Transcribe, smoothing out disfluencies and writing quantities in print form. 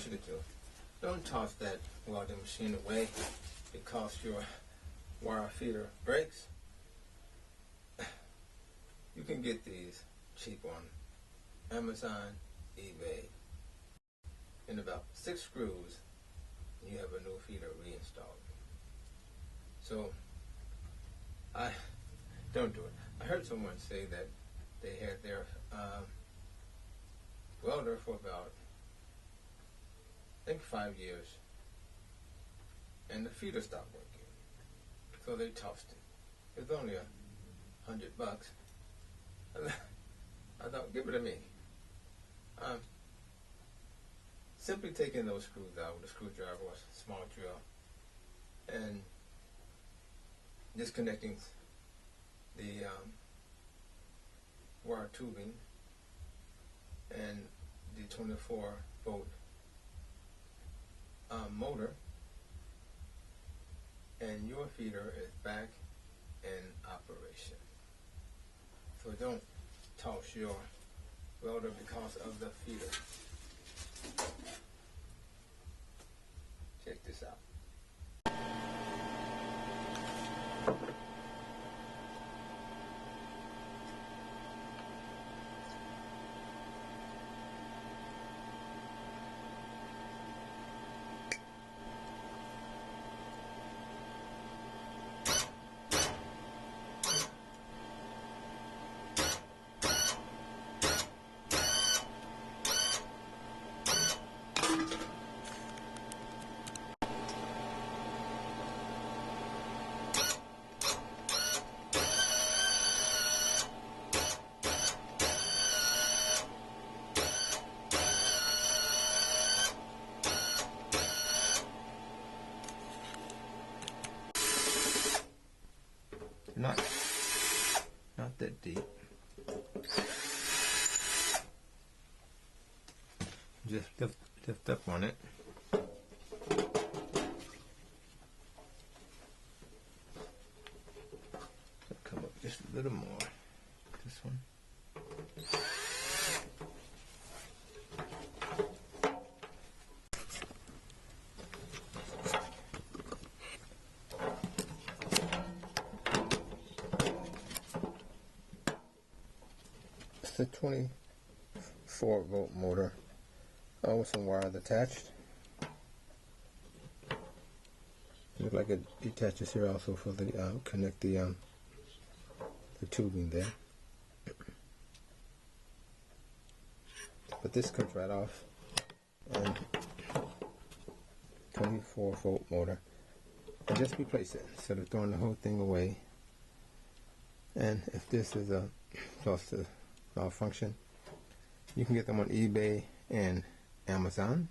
want you to do, don't toss that welding machine away because your wire feeder breaks. You can get these cheap on Amazon, eBay. In about 6 screws, you have a new feeder reinstalled. So, I don't do it. I heard someone say that they had their welder for about, I think, 5 years, and the feeder stopped working. So they tossed it. It was only $100. I thought, give it to me. Simply taking those screws out with a screwdriver or a small drill and disconnecting the wire tubing and the 24-volt motor, and your feeder is back in operation. So don't toss your welder because of the feeder. Check this out. Not that deep. Just lift up on it. Come up just a little more. This one. It's a 24-volt motor with some wires attached. Looks like it detaches here also for the connect the tubing there. But this comes right off, and 24-volt motor, and just replace it instead of throwing the whole thing away. And if this is close to malfunction, you can get them on eBay and Amazon.